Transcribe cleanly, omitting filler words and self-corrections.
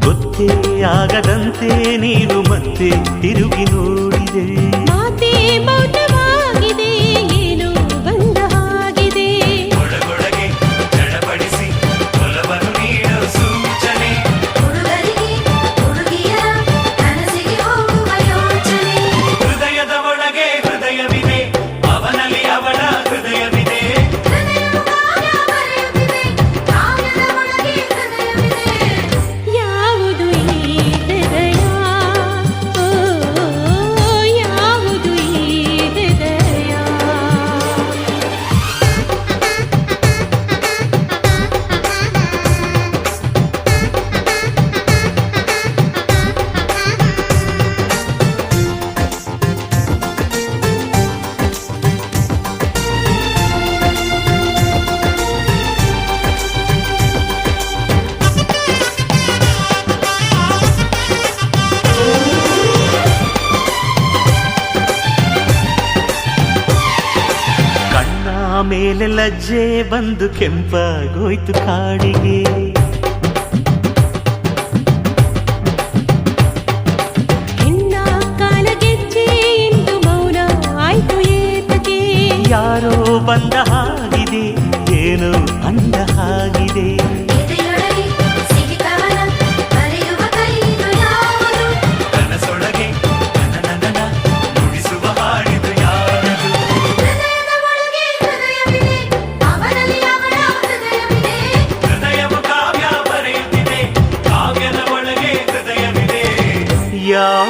ಗೊತ್ತೇ ಆಗದಂತೆ ನೀನು ಮತ್ತೆ ತಿರುಗಿ ನೋಡಿದೆ. ಮಾತೇ ಮೌನವಾಗಿದೆ, ಏನು ಬಂದ ಹಾಗಿದೆ. ಒಳಗೊಳಗೆ ಚಡಪಡಿಸಿ ಒಲವನ್ನು ನೀಡೋ ಸೂಚನೆ. ಹುಡುಗರಿಗೆ ಹುಡುಗಿಯರ ಕನಸಿಗೆ ಹೋಗುವ ಯೋಚನೆ. ಹೃದಯದ ಒಳಗೆ ಹೃದಯವಿದೆ, ಅವನಲ್ಲಿ ಅವಳ ಹೃದಯವಿದೆ. ಹೃದಯವು ಕಾವ್ಯ ಬರೆಯುತ್ತಿದೆ, ಕಾವ್ಯದ ಒಳಗೆ ಹೃದಯವಿದೆ. ಯಾವುದು ಈ ಹೃದಯ, ಓ ಯಾವುದು ಈ ಹೃದಯ. ಕಣ್ಣ ಮೇಲೆ ಲಜ್ಜೆ ಬಂದು ಕೆಂಪಾಗೋಯ್ತು ಕಾಡಿಗೆ. ಹೆಣ್ಣ ಕಾಲಗೆಜ್ಜೆ ಎಂದು ಮೌನ ಆಯ್ತು ಏತಕ್ಕೆ. ಯಾರೋ ಬಂದ ಹಾಗಿದೆ, ಏನೋ ಅಂದ ಹಾಗಿದೆ. ಎದೆಯೊಳಗೆ ಸಿಹಿ ಕವನ ಬರೆಯುವ ಕೈದು ಯಾವುದು. ಕನಸೊಳಗೆ ನನ ನುಡಿಸುವ ಹಾಡಿದು ಯಾರದು. ಹೃದಯದ ಒಳಗೆ ಹೃದಯವಿದೆ, ಅವನಲ್ಲಿ ಅವಳ ಹೃದಯವಿದೆ. ಹೃದಯವು ಕಾವ್ಯ ಬರೆಯುತ್ತಿದೆ, ಕಾವ್ಯದ ಒಳಗೆ ಹೃದಯವಿದೆ. ಯಾವ